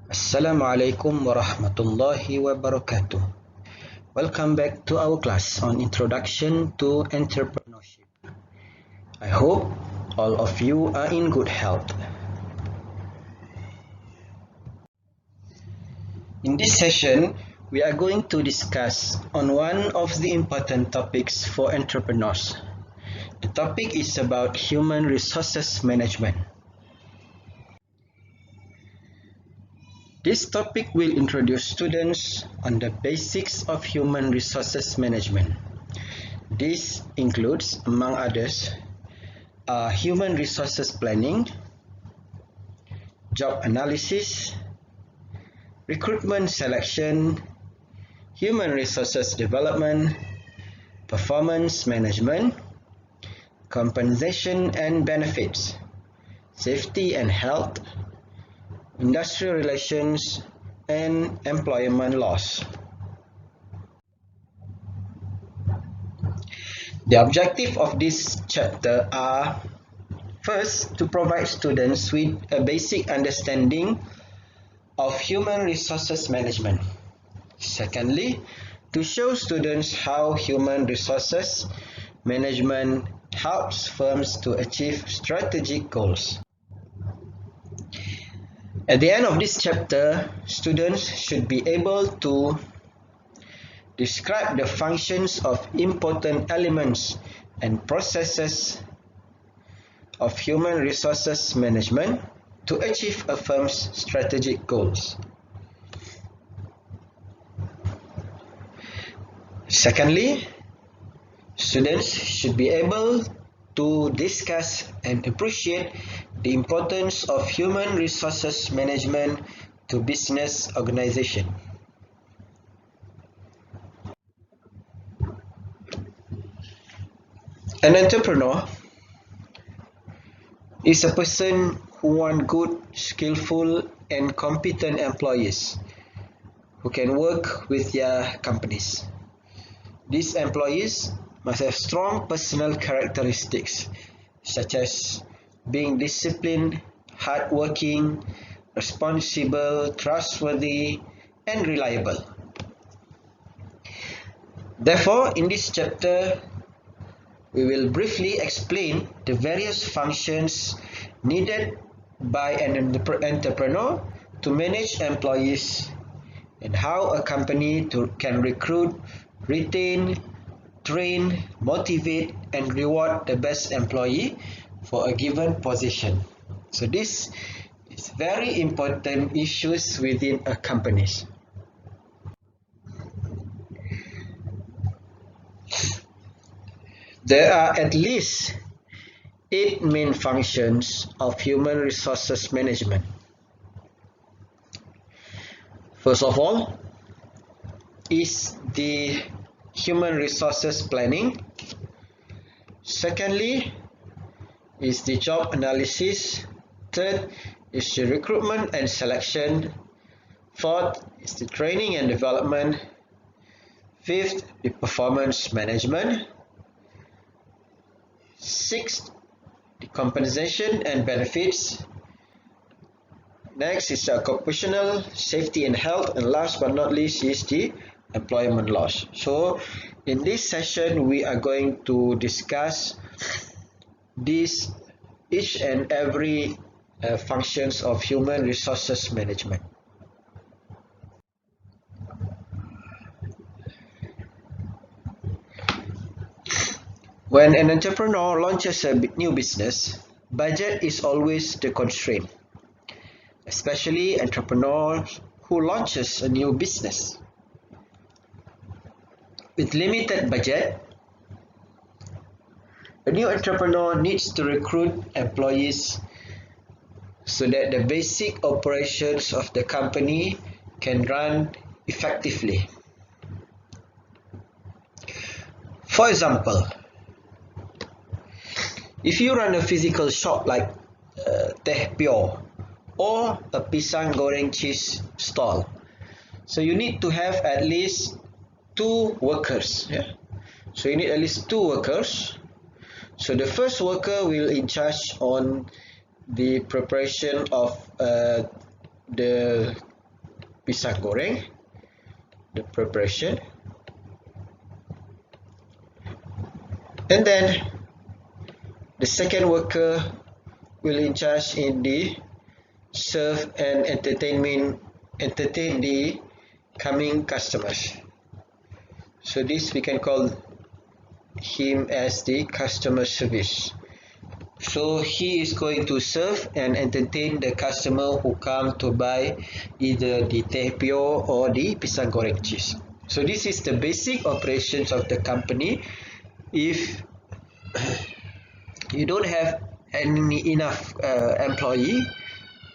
Assalamualaikum warahmatullahi wabarakatuh. Welcome back to our class on Introduction to Entrepreneurship. I hope all of you are in good health. In this session, we are going to discuss on one of the important topics for entrepreneurs. The topic is about human resources management. This topic will introduce students on the basics of human resources management. This includes, among others, human resources planning, job analysis, recruitment selection, human resources development, performance management, compensation and benefits, safety and health, industrial relations, and employment laws. The objective of this chapter are: first, to provide students with a basic understanding of human resources management. Secondly, to show students how human resources management helps firms to achieve strategic goals. At the end of this chapter, students should be able to describe the functions of important elements and processes of human resources management to achieve a firm's strategic goals. Secondly, students should be able to discuss and appreciate the importance of human resources management to business organization. An entrepreneur is a person who wants good, skillful, and competent employees who can work with their companies. These employees must have strong personal characteristics such as being disciplined, hardworking, responsible, trustworthy, and reliable. Therefore, in this chapter, we will briefly explain the various functions needed by an entrepreneur to manage employees and how a company can recruit, retain, train, motivate, and reward the best employee for a given position. So this is very important issues within a company. There are at least 8 main functions of human resources management. First of all is the human resources planning. Secondly is the job analysis. Third is the recruitment and selection. Fourth is the training and development. Fifth, the performance management. Sixth, the compensation and benefits. Next is occupational safety and health, and last but not least is the employment laws. So in this session we are going to discuss these each and every functions of human resources management. When an entrepreneur launches a new business, budget is always the constraint, especially entrepreneurs who launches a new business. With limited budget, a new entrepreneur needs to recruit employees so that the basic operations of the company can run effectively. For example, if you run a physical shop like Teh Pure or a pisang goreng cheese stall, so you need to have at least 2 workers. So you need at least 2 workers. So the first worker will in charge on the preparation of the pisang goreng, the preparation, and then the second worker will in charge in the serve and entertain the coming customers. So this we can call him as the customer service. So he is going to serve and entertain the customer who come to buy either the teh pio or the pisang goreng cheese. So this is the basic operations of the company. If you don't have enough employee,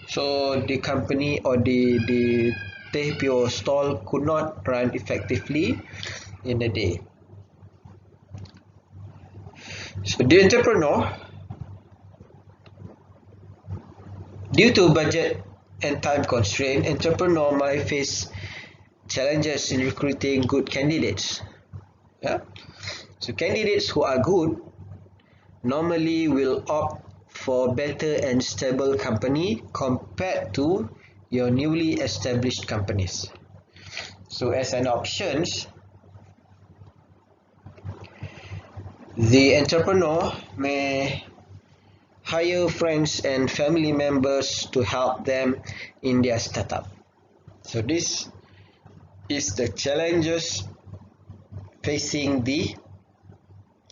so the company or the teh pio stall could not run effectively in a day. So the entrepreneur, due to budget and time constraint, entrepreneur might face challenges in recruiting good candidates. Yeah? So candidates who are good normally will opt for better and stable company compared to your newly established companies. So as an options, the entrepreneur may hire friends and family members to help them in their startup. So this is the challenges facing the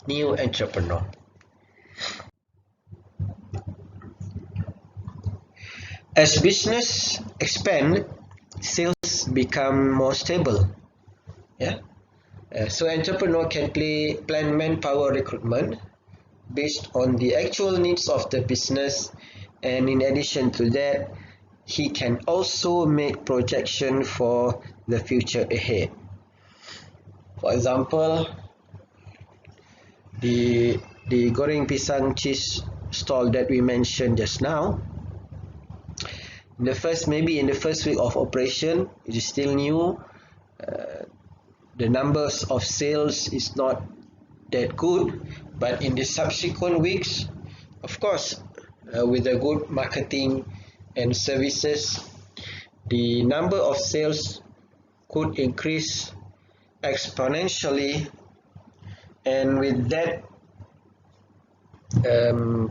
new entrepreneur. As business expand, sales become more stable. Yeah. So entrepreneur can plan manpower recruitment based on the actual needs of the business, and in addition to that, he can also make projection for the future ahead. For example, the goreng pisang cheese stall that we mentioned just now, maybe in the first week of operation, it is still new. The numbers of sales is not that good, but in the subsequent weeks, of course, with a good marketing and services, the number of sales could increase exponentially, and with that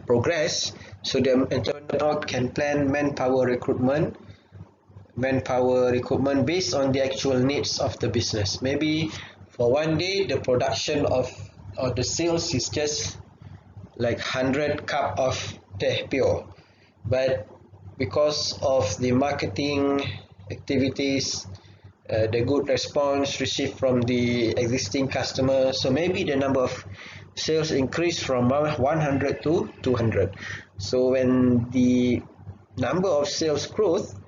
progress, so the entrepreneur can plan manpower recruitment based on the actual needs of the business. Maybe for one day the production of or the sales is just like 100 cup of teh pure, but because of the marketing activities, the good response received from the existing customers, so maybe the number of sales increase from 100 to 200. So when the number of sales growth,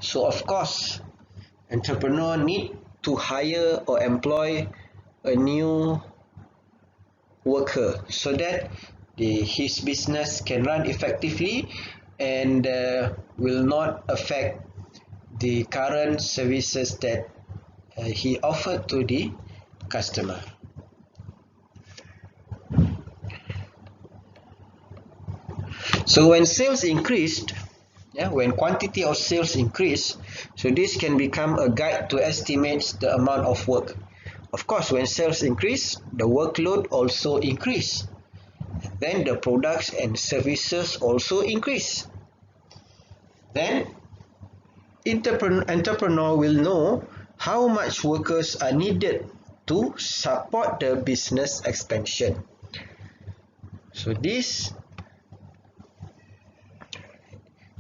so of course entrepreneur need to hire or employ a new worker so that his business can run effectively and will not affect the current services that he offered to the customer. So when sales increased, when quantity of sales increase, so this can become a guide to estimate the amount of work. Of course, when sales increase, the workload also increase. Then the products and services also increase. Then entrepreneur will know how much workers are needed to support the business expansion. So this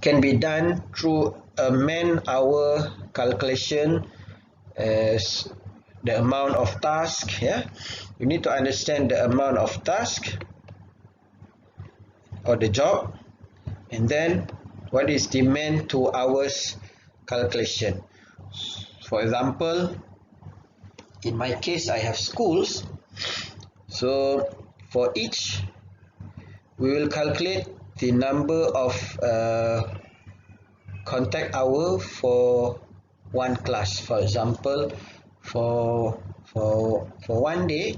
can be done through a man-hour calculation as the amount of task. You need to understand the amount of task or the job, and then what is the man to hours calculation. For example, in my case I have schools, so for each we will calculate the number of contact hour for one class. For example, for one day,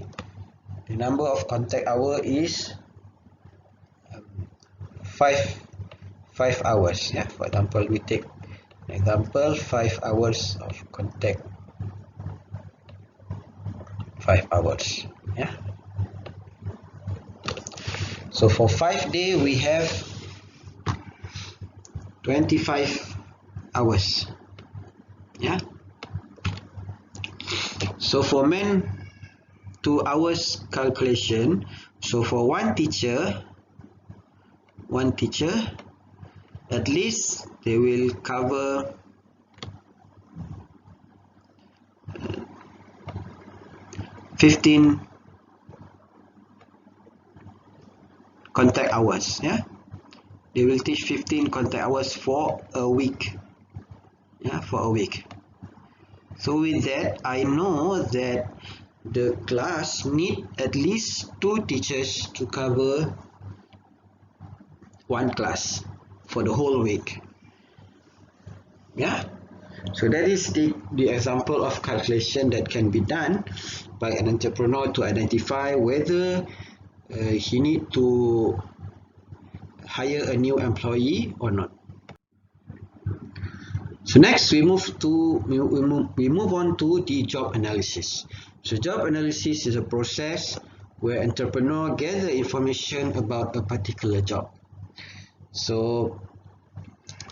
the number of contact hour is 5 hours. For example, we take Example, 5 hours of contact, 5 hours. Yeah. So for 5 days we have 25 hours. Yeah. So for men 2 hours calculation, so for one teacher at least they will cover 15 contact hours. Yeah, they will teach 15 contact hours for a week. Yeah, for a week. So with that, I know that the class need at least 2 teachers to cover one class for the whole week. Yeah, so that is the example of calculation that can be done by an entrepreneur to identify whether he need to hire a new employee or not. So next we move on to the job analysis. So job analysis is a process where entrepreneur gather information about a particular job. So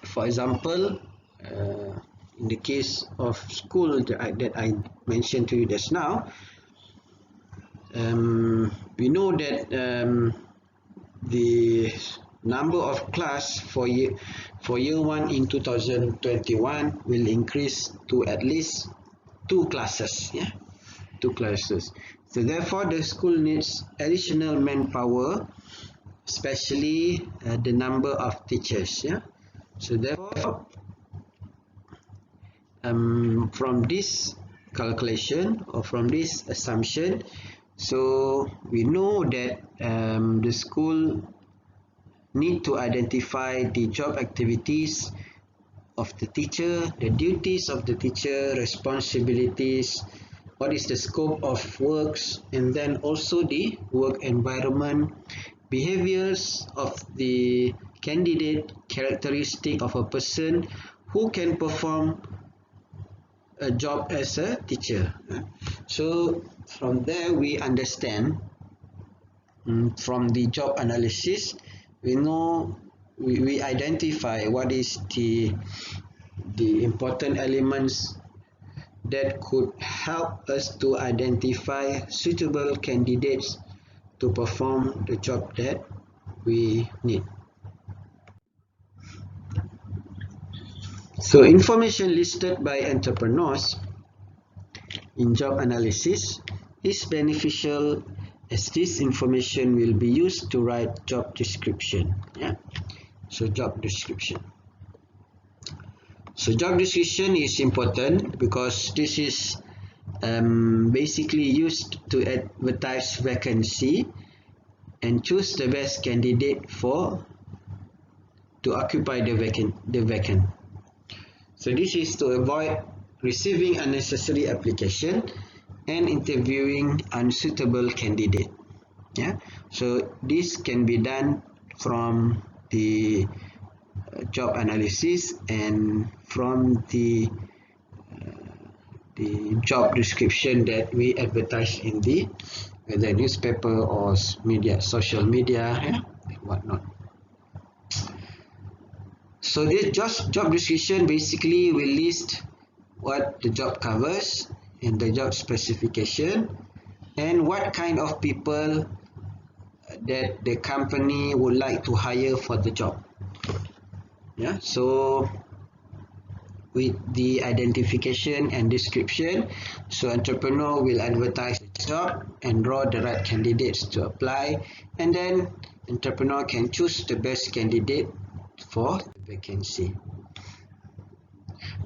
for example, in the case of school that I mentioned to you just now, we know that the number of class for year 1 in 2021 will increase to at least 2 classes. Yeah, 2 classes. So therefore the school needs additional manpower, especially the number of teachers. Yeah, so therefore from this calculation or from this assumption, so we know that the school need to identify the job activities of the teacher, the duties of the teacher, responsibilities, what is the scope of works, and then also the work environment, behaviors of the candidate, characteristic of a person who can perform a job as a teacher. So from there we understand, from the job analysis, we know, we identify what is the important elements that could help us to identify suitable candidates to perform the job that we need. So information listed by entrepreneurs in job analysis is beneficial, as this information will be used to write job description. Yeah, so job description. So job description is important because this is basically used to advertise vacancy and choose the best candidate to occupy the vacant. So this is to avoid receiving unnecessary application and interviewing unsuitable candidate. Yeah, so this can be done from the job analysis and from the job description that we advertise in the newspaper or social media, yeah, and whatnot. So this job description basically will list what the job covers and the job specification and what kind of people that the company would like to hire for the job. Yeah, so with the identification and description, so entrepreneur will advertise the job and draw the right candidates to apply, and then entrepreneur can choose the best candidate for the vacancy.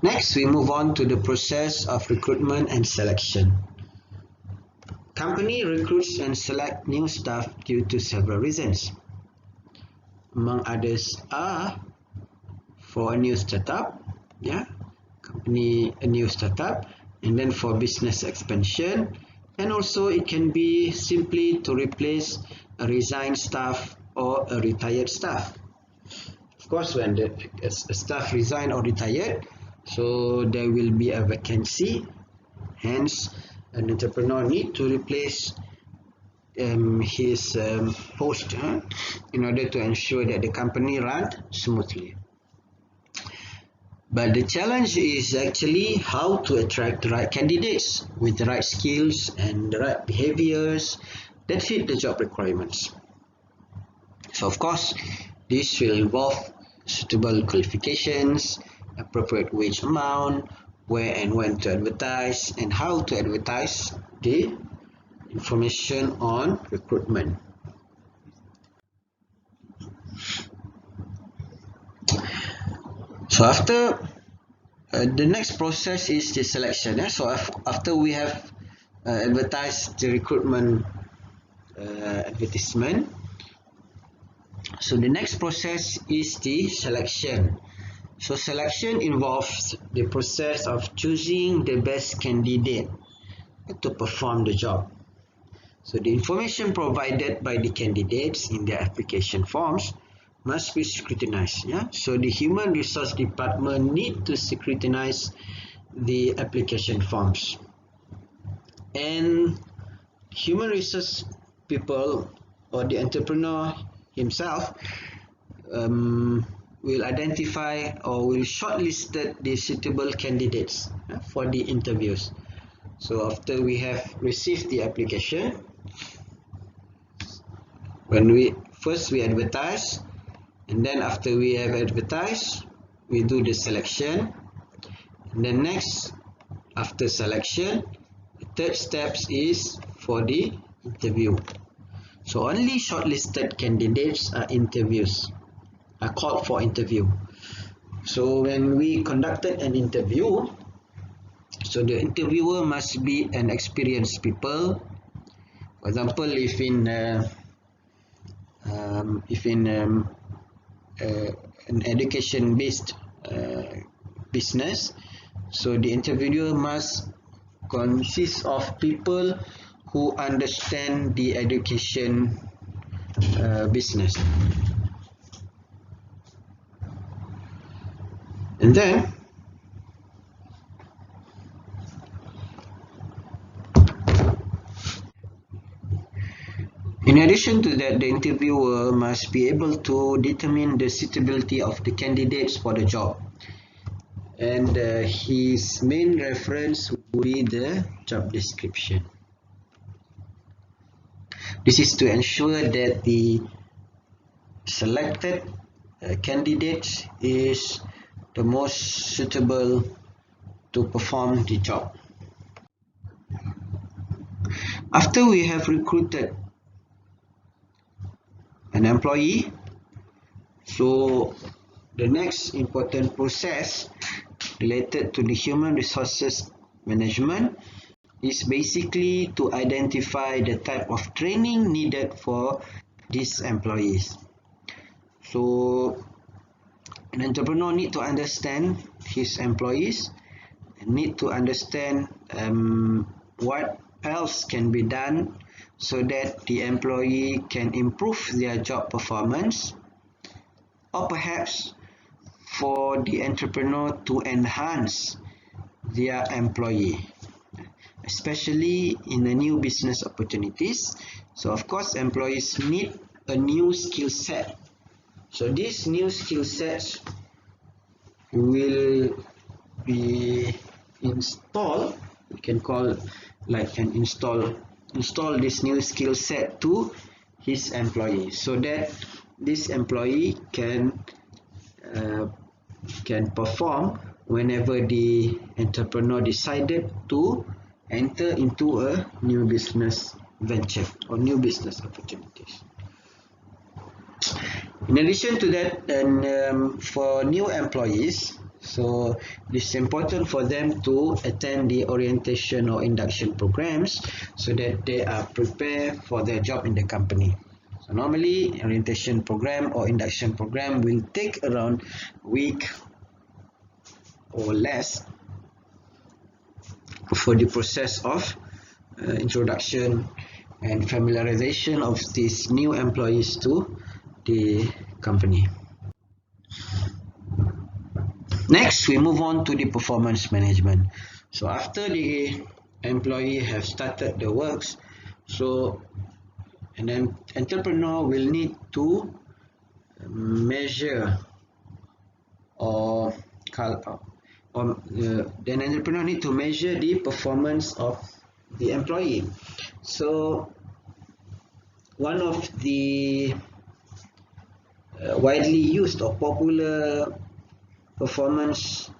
Next, we move on to the process of recruitment and selection. Company recruits and select new staff due to several reasons. Among others are for a new startup, yeah, company, a new startup, and then for business expansion, and also it can be simply to replace a resigned staff or a retired staff. Of course, when a staff resign or retired, So there will be a vacancy, hence an entrepreneur need to replace his post in order to ensure that the company runs smoothly. But the challenge is actually how to attract the right candidates with the right skills and the right behaviors that fit the job requirements. So of course, this will involve suitable qualifications, appropriate wage amount, where and when to advertise, and how to advertise the information on recruitment. So after the next process is the selection. So after we have advertised the recruitment advertisement, so the next process is the selection. So selection involves the process of choosing the best candidate to perform the job. So the information provided by the candidates in their application forms must be scrutinized. So the human resource department need to scrutinize the application forms, and human resource people or the entrepreneur himself will identify or will shortlist the suitable candidates for the interviews. So after we have received the application, when we advertise, and then after we have advertised, we do the selection, and then next, after selection, the third steps is for the interview. So only shortlisted candidates are called for interview. So when we conducted an interview, so the interviewer must be an experienced people. For example, if in an education-based business, so the interviewer must consist of people who understand the education business. And then in addition to that, the interviewer must be able to determine the suitability of the candidates for the job, and his main reference would be the job description. This is to ensure that the selected candidate is the most suitable to perform the job. After we have recruited an employee, so the next important process related to the human resources management is basically to identify the type of training needed for these employees. So an entrepreneur need to understand his employees and need to understand what else can be done so that the employee can improve their job performance, or perhaps for the entrepreneur to enhance their employee, especially in the new business opportunities. So of course, employees need a new skill set. So these new skill sets will be installed. We can call like an install this new skill set to his employee, so that this employee can perform whenever the entrepreneur decided to enter into a new business venture or new business opportunities. In addition to that, and for new employees, so it is important for them to attend the orientation or induction programs so that they are prepared for their job in the company. So normally, orientation program or induction program will take around a week or less for the process of introduction and familiarization of these new employees to the company. Next, we move on to the performance management. So after the employee have started the works, so an entrepreneur will need to measure or then entrepreneur need to measure the performance of the employee. So one of the widely used or popular performance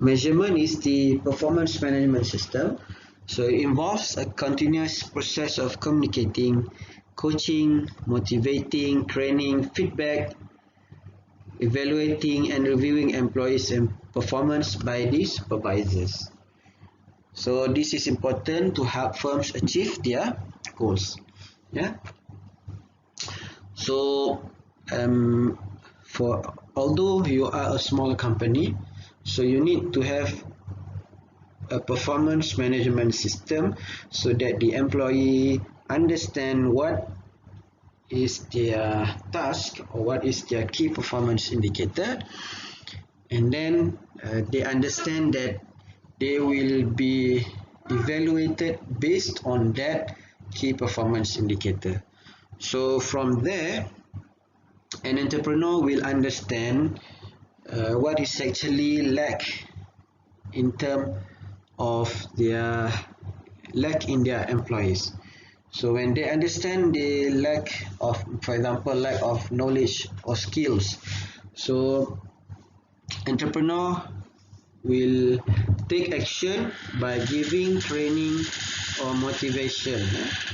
measurement is the performance management system. So it involves a continuous process of communicating, coaching, motivating, training, feedback, evaluating and reviewing employees' and performance by the supervisors. So this is important to help firms achieve their goals. Yeah. So although you are a small company, so you need to have a performance management system so that the employee understand what is their task or what is their key performance indicator, and then they understand that they will be evaluated based on that key performance indicator. So from there, an entrepreneur will understand what is actually lack in terms of their lack in their employees. So when they understand the lack of, for example, lack of knowledge or skills, so entrepreneur will take action by giving training or motivation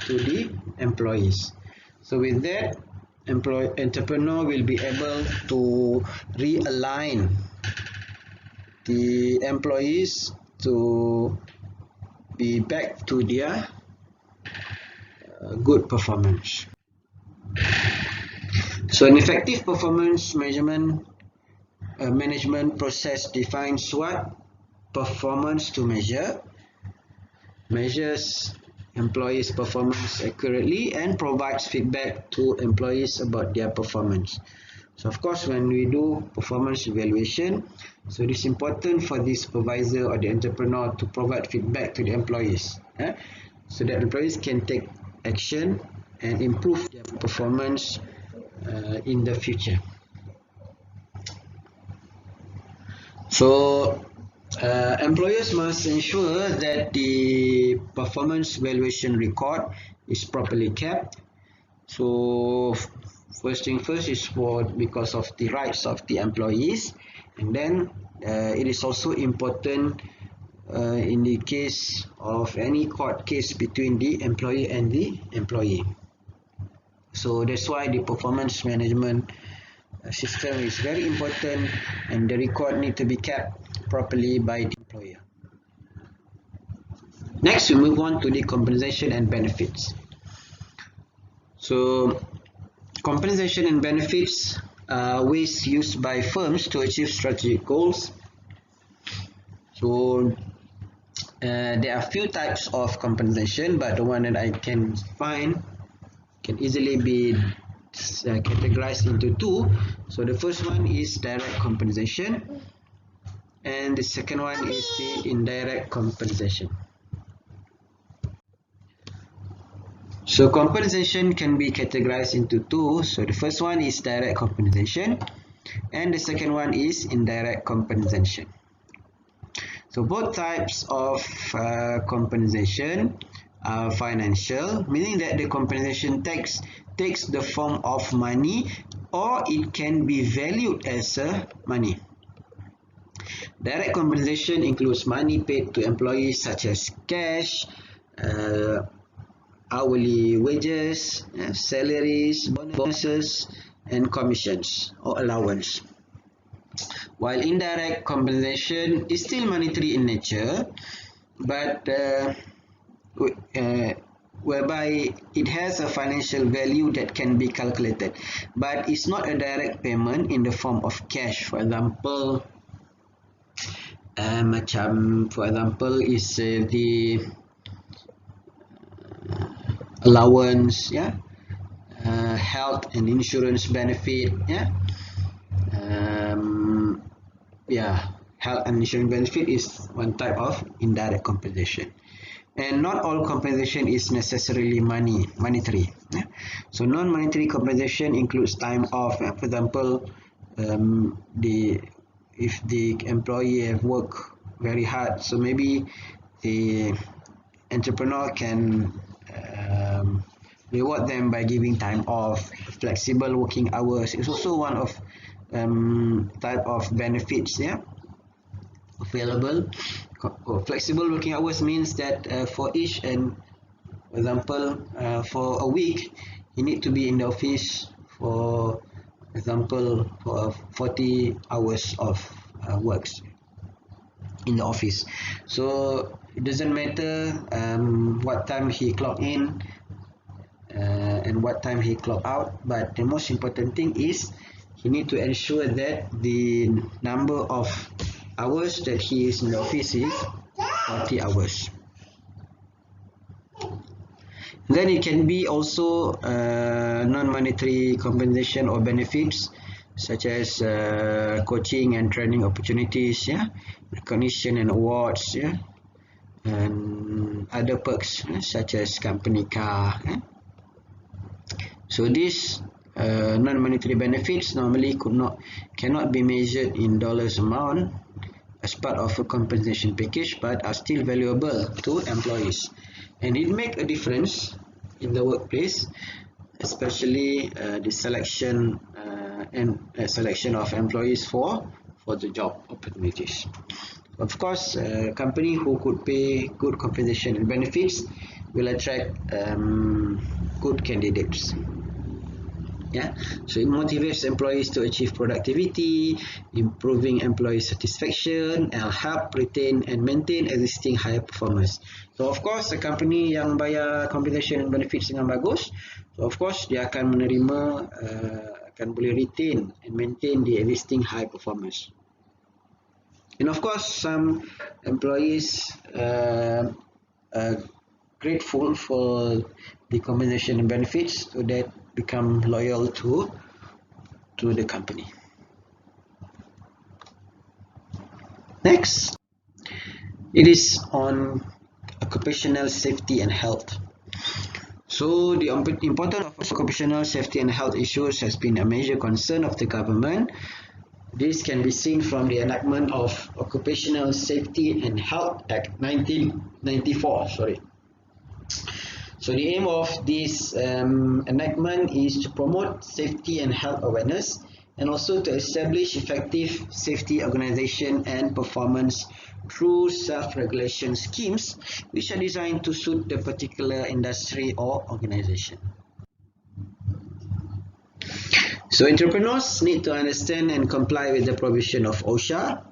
to the employees. So with that, entrepreneur will be able to realign the employees to be back to their good performance. So an effective performance management process defines what performance to measure, measures employees' performance accurately, and provides feedback to employees about their performance. So of course, when we do performance evaluation, so it is important for the supervisor or the entrepreneur to provide feedback to the employees, so that employees can take action and improve their performance in the future. So employers must ensure that the performance evaluation record is properly kept. So first thing first is because of the rights of the employees, and then it is also important in the case of any court case between the employee and the employee. So that's why the performance management system is very important, and the record need to be kept properly by the employer. Next, we move on to the compensation and benefits. So compensation and benefits are ways used by firms to achieve strategic goals. So there are few types of compensation, but the one that I can find can easily be categorized into two. So the first one is direct compensation, and the second one is the indirect compensation. So compensation can be categorized into two. So the first one is direct compensation, and the second one is indirect compensation. So both types of compensation are financial, meaning that the compensation takes the form of money, or it can be valued as money. Direct compensation includes money paid to employees such as cash, hourly wages, salaries, bonuses, and commissions or allowance. While indirect compensation is still monetary in nature, but whereby it has a financial value that can be calculated, but it's not a direct payment in the form of cash. For example, is the allowance, health and insurance benefit, health and insurance benefit is one type of indirect compensation. And not all compensation is necessarily monetary. So non-monetary compensation includes time off. For example, if the employee have worked very hard, so maybe the entrepreneur can reward them by giving time off. Flexible working hours is also one of type of benefits available. Flexible working hours means that for each and example for a week you need to be in the office for example for 40 hours of works in the office. So it doesn't matter what time he clock in and what time he clock out, but the most important thing is he need to ensure that the number of hours that he is in the office is 40 hours. Then it can be also non-monetary compensation or benefits such as coaching and training opportunities, recognition and awards, and other perks such as company car. So these non-monetary benefits normally cannot be measured in dollars amount as part of a compensation package, but are still valuable to employees, and it make a difference in the workplace, especially the selection and selection of employees for the job opportunities. Of course, a company who could pay good compensation and benefits will attract good candidates. So it motivates employees to achieve productivity, improving employee satisfaction, and help retain and maintain existing high performance. So of course, a company yang bayar compensation and benefits dengan bagus, so of course dia akan menerima, akan boleh retain and maintain the existing high performance. And of course, some employees are grateful for the compensation and benefits, so that become loyal to the company. Next, it is on occupational safety and health. So the importance of occupational safety and health issues has been a major concern of the government. This can be seen from the enactment of Occupational Safety and Health Act 1994. So the aim of this enactment is to promote safety and health awareness, and also to establish effective safety organization and performance through self-regulation schemes which are designed to suit the particular industry or organization. So entrepreneurs need to understand and comply with the provision of OSHA.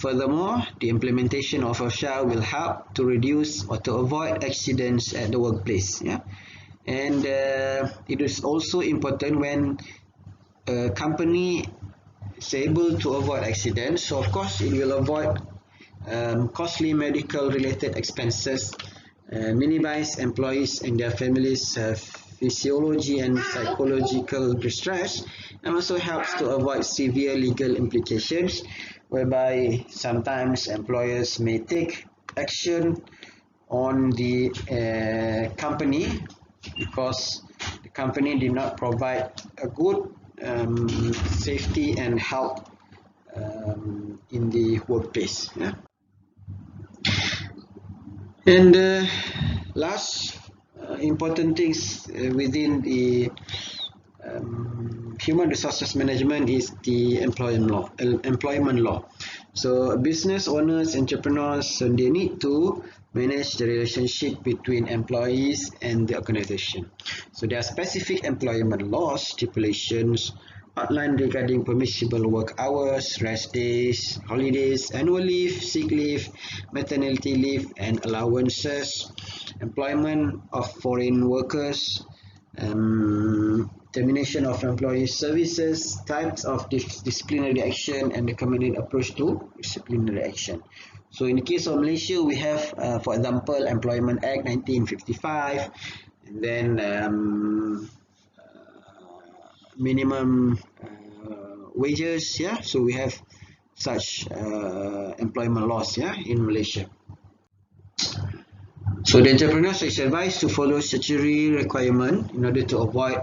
Furthermore, the implementation of OSHA will help to reduce or to avoid accidents at the workplace. And it is also important when a company is able to avoid accidents. So of course, it will avoid costly medical related expenses, minimize employees and their families' physiology and psychological distress, and also helps to avoid severe legal implications, whereby sometimes employers may take action on the company because the company did not provide a good safety and health in the workplace. And last important things within the human resources management is the employment law. So business owners, entrepreneurs, so they need to manage the relationship between employees and the organization. So there are specific employment laws, stipulations outlined regarding permissible work hours, rest days, holidays, annual leave, sick leave, maternity leave, and allowances, employment of foreign workers, termination of employee services, types of disciplinary action, and recommended approach to disciplinary action. So in the case of Malaysia, we have, for example, Employment Act 1955, and then minimum wages. So we have such employment laws, yeah, in Malaysia. So the entrepreneurs is advised to follow statutory requirement in order to avoid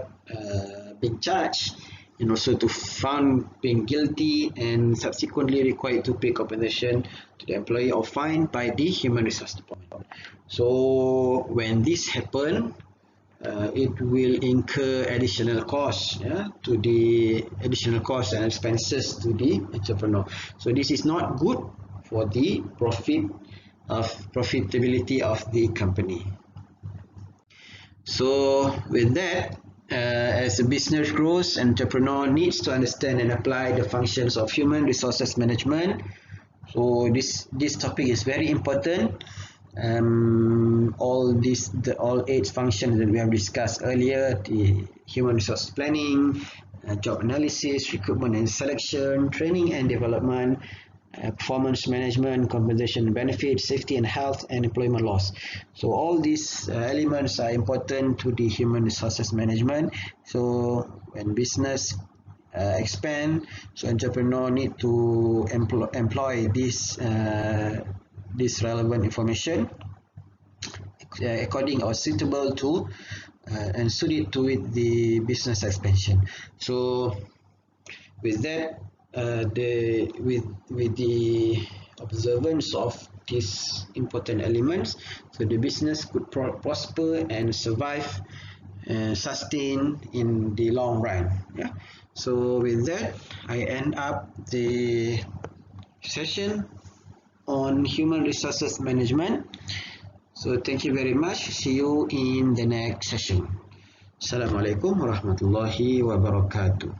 being charged, and also to found being guilty and subsequently required to pay compensation to the employee or fined by the human resource department. So when this happen, it will incur additional costs, yeah, to the additional costs and expenses to the entrepreneur. So this is not good for the profitability of the company. So with that, as a business grows, entrepreneur needs to understand and apply the functions of human resources management. So this topic is very important. All 8 functions that we have discussed earlier: the human resource planning, job analysis, recruitment and selection, training and development, performance management, compensation and benefits, safety and health, and employment laws. So all these elements are important to the human resources management. So when business expand, so entrepreneur need to employ this relevant information according or suitable to and suited to it the business expansion. So with that, with the observance of these important elements, so the business could prosper and survive and sustain in the long run. Yeah. So with that, I end up the session on human resources management. So thank you very much. See you in the next session. Assalamualaikum warahmatullahi wabarakatuh.